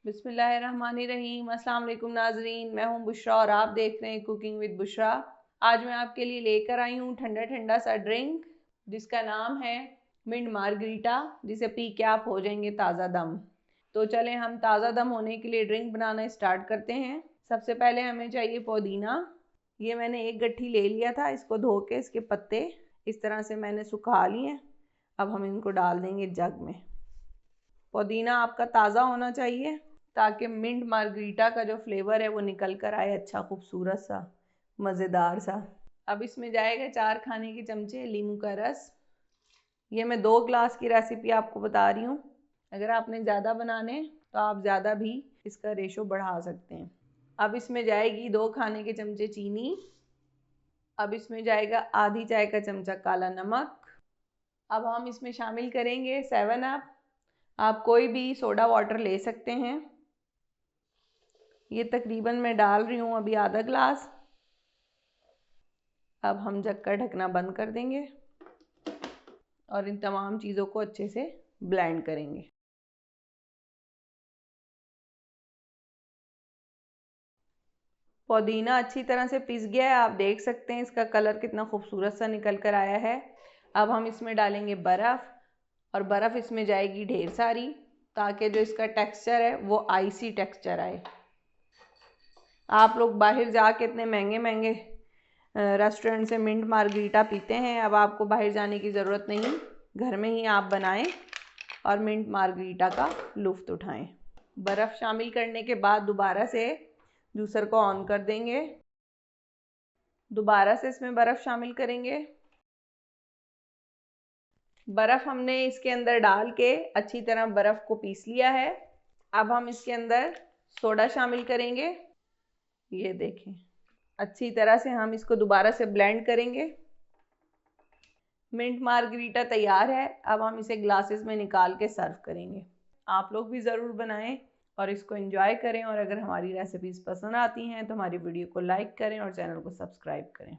बिस्मिल्लाहिर्रहमानिर्रहीम। अस्सलाम वालेकुम नाजरीन, मैं हूं बुशरा और आप देख रहे हैं कुकिंग विद बुशरा। आज मैं आपके लिए लेकर आई हूं ठंडा ठंडा सा ड्रिंक जिसका नाम है मिंट मार्गरीटा, जिसे पी के आप हो जाएंगे ताज़ा दम। तो चलें हम ताज़ा दम होने के लिए ड्रिंक बनाना स्टार्ट करते हैं। सबसे पहले हमें चाहिए पुदीना। ये मैंने एक गट्ठी ले लिया था, इसको धो के इसके पत्ते इस तरह से मैंने सुखा लिए। अब हम इनको डाल देंगे जग में। पुदीना आपका ताज़ा होना चाहिए ताकि मिंट मार्गरीटा का जो फ्लेवर है वो निकल कर आए, अच्छा खूबसूरत सा मज़ेदार सा। अब इसमें जाएगा 4 खाने के चमचे नींबू का रस। ये मैं 2 ग्लास की रेसिपी आपको बता रही हूँ। अगर आपने ज़्यादा बनाने तो आप ज़्यादा भी इसका रेशो बढ़ा सकते हैं। अब इसमें जाएगी 2 खाने के चमचे चीनी। अब इसमें जाएगा आधी चाय का चमचा काला नमक। अब हम इसमें शामिल करेंगे 7 अप। आप कोई भी सोडा वाटर ले सकते हैं। ये तकरीबन मैं डाल रही हूँ अभी आधा ग्लास। अब हम जग का ढकना बंद कर देंगे और इन तमाम चीज़ों को अच्छे से ब्लेंड करेंगे। पुदीना अच्छी तरह से पिस गया है, आप देख सकते हैं इसका कलर कितना खूबसूरत सा निकल कर आया है। अब हम इसमें डालेंगे बर्फ़ और बर्फ़ इसमें जाएगी ढेर सारी, ताकि जो इसका टेक्सचर है वो आइसी टेक्सचर आए। आप लोग बाहर जाके इतने महंगे महंगे रेस्टोरेंट से मिंट मार्गरीटा पीते हैं, अब आपको बाहर जाने की ज़रूरत नहीं, घर में ही आप बनाएं और मिंट मार्गरीटा का लुफ्त उठाएं। बर्फ़ शामिल करने के बाद दोबारा से जूसर को ऑन कर देंगे। दोबारा से इसमें बर्फ़ शामिल करेंगे। बर्फ़ हमने इसके अंदर डाल के अच्छी तरह बर्फ़ को पीस लिया है। अब हम इसके अंदर सोडा शामिल करेंगे। ये देखें, अच्छी तरह से हम इसको दोबारा से ब्लेंड करेंगे। मिंट मार्गरीटा तैयार है। अब हम इसे ग्लासेस में निकाल के सर्व करेंगे। आप लोग भी ज़रूर बनाएं और इसको एंजॉय करें। और अगर हमारी रेसिपीज़ पसंद आती हैं तो हमारी वीडियो को लाइक करें और चैनल को सब्सक्राइब करें।